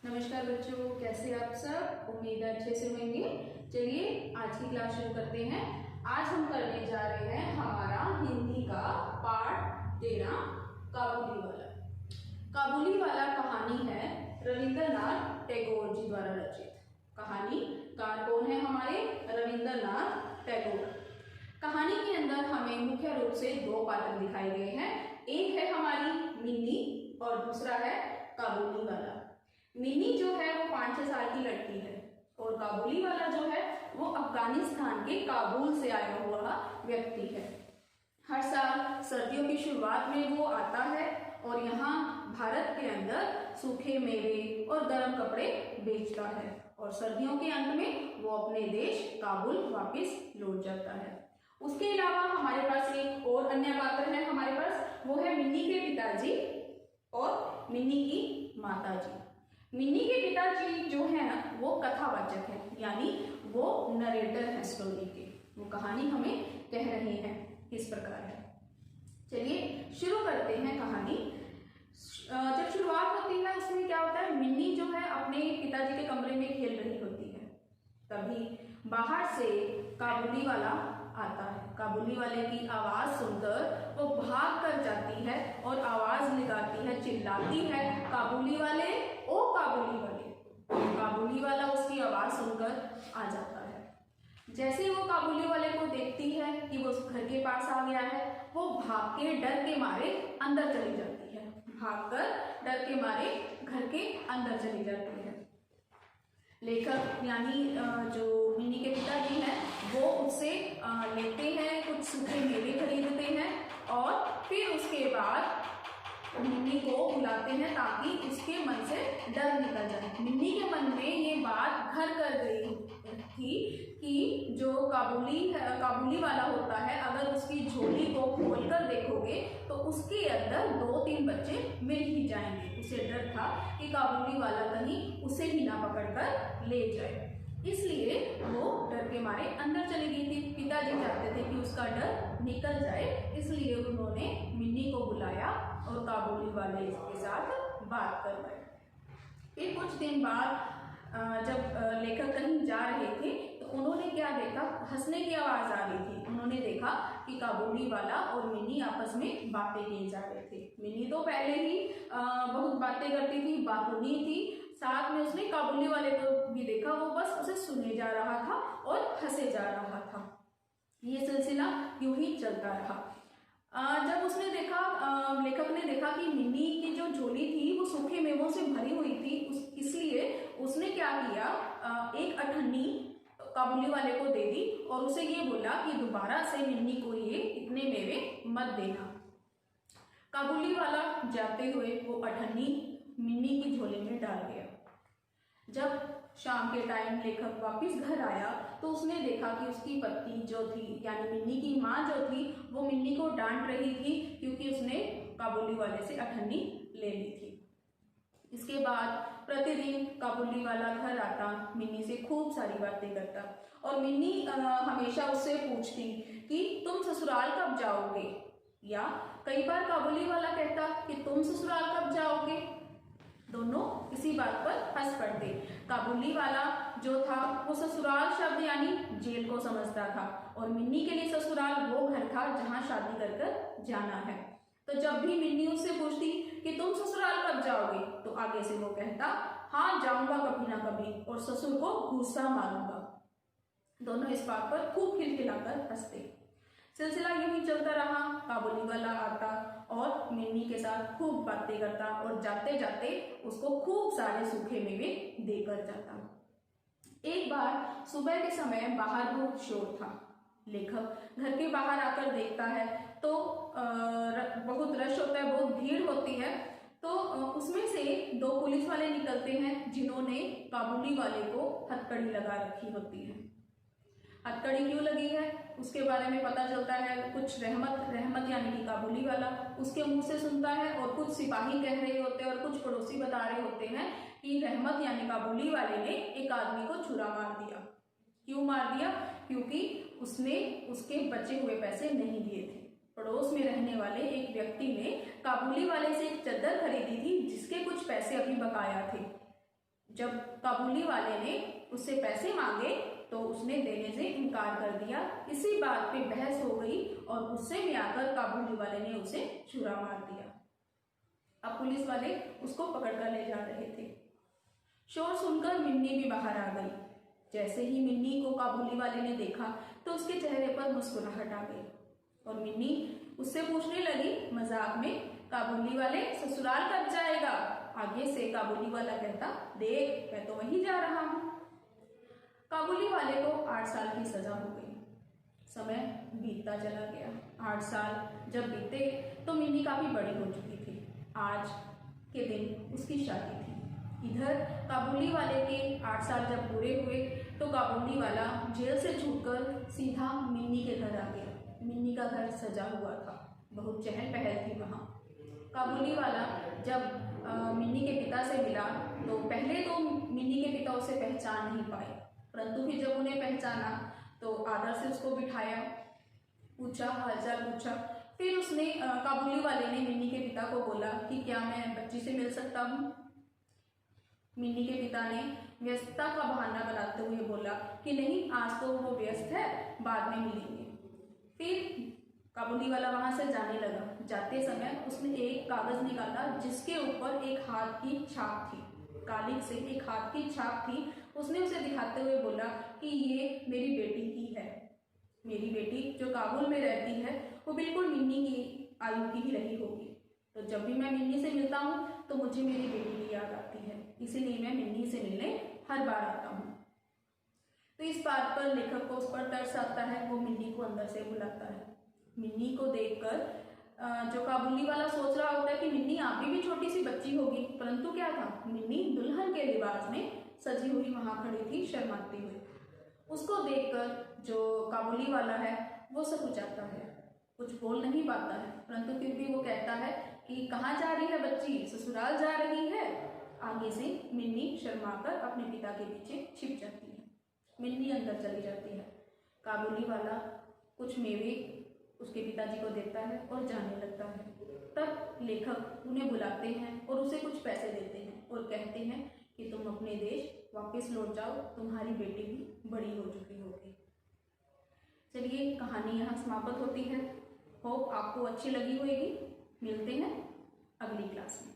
नमस्कार बच्चों, कैसे आप सब? उम्मीद है अच्छे से होंगे। चलिए आज की क्लास शुरू करते हैं। आज हम करने जा रहे हैं हमारा हिंदी का पाठ 13 काबुली वाला। काबुली वाला कहानी है रविंद्रनाथ टैगोर जी द्वारा रचित। कहानीकार कौन है? हमारे रविंद्रनाथ टैगोर। कहानी के अंदर हमें मुख्य रूप से दो पात्र दिखाए गए हैं। एक है हमारी मिन्नी और दूसरा है काबुली वाला। मिन्नी जो है वो 5-6 साल की लड़की है और काबुली वाला जो है वो अफगानिस्तान के काबुल से आया हुआ व्यक्ति है। हर साल सर्दियों की शुरुआत में वो आता है और यहाँ भारत के अंदर सूखे मेवे और गर्म कपड़े बेचता है और सर्दियों के अंत में वो अपने देश काबुल वापस लौट जाता है। उसके अलावा हमारे पास एक और अन्य पात्र है हमारे पास, वो है मिन्नी के पिताजी और मिन्नी की माताजी। मिन्नी के पिताजी जो है ना वो कथावाचक है, यानी वो नरेटर है स्टोरी के। वो कहानी हमें कह रहे हैं किस प्रकार है। चलिए शुरू करते हैं कहानी। जब शुरुआत होती है उसमें क्या होता है, मिन्नी जो है अपने पिताजी के कमरे में खेल रही होती है। तभी बाहर से काबुली वाला आता है। काबुली वाले की आवाज सुनकर वो भाग कर जाती है और आवाज लगाती है, चिल्लाती है, काबुली वाले, ओ काबुली वाले। काबुली वाला उसकी आवाज सुनकर आ जाता है। जैसे वो काबुली वाले को देखती है कि वो उस घर के पास आ गया है, वो भाग के डर के मारे अंदर चली जाती है। भागकर डर के मारे घर के अंदर चली जाती है। लेखक यानी जो मिन्नी के पिताजी हैं वो उससे लेते हैं, कुछ सूखे मेवे खरीदते हैं और फिर उसके बाद मिन्नी को बुलाते हैं ताकि उसके मन से डर निकल जाए। मिन्नी के मन में ये बात घर कर गई थी कि जो काबुली वाला होता है, अगर उसकी झोली को खोलकर देखोगे तो उसके अंदर 2-3 बच्चे मिल ही जाएंगे। उसे डर था कि काबुली वाला कहीं उसे ही ना पकड़कर ले जाए, इसलिए वो डर के मारे अंदर चली गई थी। पिताजी चाहते थे कि उसका डर निकल जाए, इसलिए उन्होंने मिन्नी को बुलाया और काबुली वाले के साथ बात करवाई। फिर कुछ दिन बाद जब लेखक कहीं जा रहे थे तो उन्होंने क्या देखा, हंसने की आवाज आ रही थी। उन्होंने देखा कि काबुली वाला और मिन्नी आपस में बातें किए जा रहे थे। मिन्नी तो पहले ही बहुत बातें करती थी, बातूनी थी। साथ में उसने काबुली वाले को भी देखा, वो बस उसे सुने जा रहा था और हंसे जा रहा था। ये सिलसिला यूं ही चलता रहा। जब उसने देखा, लेखक ने देखा कि मिन्नी की जो झोली थी वो सूखे मेवों से भरी हुई थी, इसलिए उसने क्या किया, एक अठन्नी काबुली वाले को दे दी और उसे ये बोला कि दोबारा से मिन्नी को ये इतने मेवे मत देना। काबुली वाला जाते हुए वो अठन्नी मिन्नी की झोली में डाल गया। जब शाम के टाइम लेखक वापस घर आया तो उसने देखा कि उसकी पत्नी जो थी यानी मिन्नी की माँ जो थी वो मिन्नी को डांट रही थी क्योंकि उसने काबुली वाले से अठन्नी ले ली थी। इसके बाद प्रतिदिन काबुली वाला घर आता, मिन्नी से खूब सारी बातें करता और मिन्नी हमेशा उससे पूछती कि तुम ससुराल कब जाओगे, या कई बार काबुली वाला कहता कि तुम ससुराल कब जाओगे। दोनों इसी बात पर हंस पड़ते। काबुली वाला जो था वो ससुराल शब्द यानी जेल को समझता था और मिन्नी के लिए ससुराल वो घर था जहां शादी कर कर जाना है। तो जब भी मिन्नी उससे पूछती कि तुम ससुराल कब जाओगे तो आगे से वो कहता, हाँ जाऊंगा कभी ना कभी, और ससुर को गुस्सा मारूंगा। दोनों इस बात पर खूब खिलखिलाकर हंसते। सिलसिला यूं ही चलता रहा। काबुली वाला आता और मिन्नी के साथ खूब बातें करता और जाते जाते उसको खूब सारे सूखे मेवे देकर जाता। एक बार सुबह के समय बाहर बहुत शोर था। लेखक घर के बाहर आकर देखता है तो बहुत रश होता है, बहुत भीड़ होती है। तो उसमें से 2 पुलिस वाले निकलते हैं जिन्होंने काबुली वाले को हथकड़ी लगा रखी होती है। हथकड़ी क्यों लगी है उसके बारे में पता चलता है। कुछ रहमत यानी कि काबुली वाला उसके मुंह से सुनता है और कुछ सिपाही कह रहे होते हैं और कुछ पड़ोसी बता रहे होते हैं कि रहमत यानी काबुली वाले ने एक आदमी को छुरा मार दिया। क्यों मार दिया? क्योंकि उसने उसके बचे हुए पैसे नहीं दिए थे। पड़ोस में रहने वाले एक व्यक्ति ने काबुली वाले से एक चद्दर खरीदी थी जिसके कुछ पैसे अभी बकाया थे। जब काबुली वाले ने उससे पैसे मांगे तो उसने देने से इनकार कर दिया। इसी बात पे बहस हो गई और गुस्से में आकर काबुली वाले ने उसे छुरा मार दिया। अब पुलिस वाले उसको पकड़कर ले जा रहे थे। शोर सुनकर मिन्नी भी बाहर आ गई। जैसे ही मिन्नी को काबुली वाले ने देखा तो उसके चेहरे पर मुस्कुराहट आ गई और मिन्नी उससे पूछने लगी मजाक में, काबुली वाले ससुराल कब जाएगा? आगे से काबुली वाला कहता, देख मैं तो वहीं जा रहा हूँ। काबुली वाले को 8 साल की सजा हो गई। समय बीतता चला गया। 8 साल जब बीते तो मिन्नी काफी बड़ी हो चुकी थी। आज के दिन उसकी शादी थी। इधर काबुली वाले के 8 साल जब पूरे हुए तो काबुली वाला जेल से छूटकर सीधा मिन्नी के घर आ गया। मिन्नी का घर सजा हुआ था, बहुत चहल पहल थी वहाँ। काबुली वाला जब मिन्नी के पिता से मिला तो पहले तो मिन्नी के पिता उसे पहचान नहीं पाए, परंतु फिर जब उन्हें पहचाना तो आदर से उसको बिठाया, पूछा हालचाल पूछा। फिर उसने काबुली वाले ने मिन्नी के पिता को बोला कि क्या मैं बच्ची से मिल सकता हूँ। मिन्नी के पिता ने व्यस्तता का बहाना बनाते हुए बोला कि नहीं, आज तो वो व्यस्त है, बाद में मिलेंगे। फिर काबुली वाला वहां से जाने लगा। जाते समय उसने एक कागज निकाला जिसके ऊपर एक हाथ की छाप थी, कालिक से एक हाथ की छाप थी। उसने उसे दिखाते हुए बोला कि ये मेरी बेटी की है। मेरी बेटी जो काबुल में रहती है वो बिल्कुल मिन्नी की आयु की ही रही होगी। तो जब भी मैं मिन्नी से मिलता हूँ तो मुझे मेरी बेटी की याद आती है, इसीलिए मैं मिन्नी से मिलने हर बार आता हूँ। तो इस बात पर लेखक को उस पर तरस आता है। वो मिन्नी को अंदर से बुलाता है। मिन्नी को देखकर जो काबुली वाला सोच रहा होता है कि मिन्नी आप भी छोटी सी बच्ची होगी, परंतु क्या था, मिन्नी दुल्हन के लिबास में सजी हुई वहां खड़ी थी शर्माती हुई। उसको देखकर जो काबुली वाला है वो सकुचाता है, कुछ बोल नहीं पाता है, परंतु फिर भी वो कहता है कि कहाँ जा रही है बच्ची? ससुराल जा रही है। आगे से मिन्नी शर्माकर अपने पिता के पीछे छिप जाती है। मिन्नी अंदर चली जाती है। काबुली वाला कुछ मेवे उसके पिताजी को देता है और जाने लगता है। तब लेखक उन्हें बुलाते हैं और उसे कुछ पैसे देते हैं और कहते हैं कि तुम अपने देश वापस लौट जाओ, तुम्हारी बेटी भी बड़ी हो चुकी होगी। चलिए कहानी यहाँ समाप्त होती है। होप आपको अच्छी लगी होगी। मिलते हैं अगली क्लास में।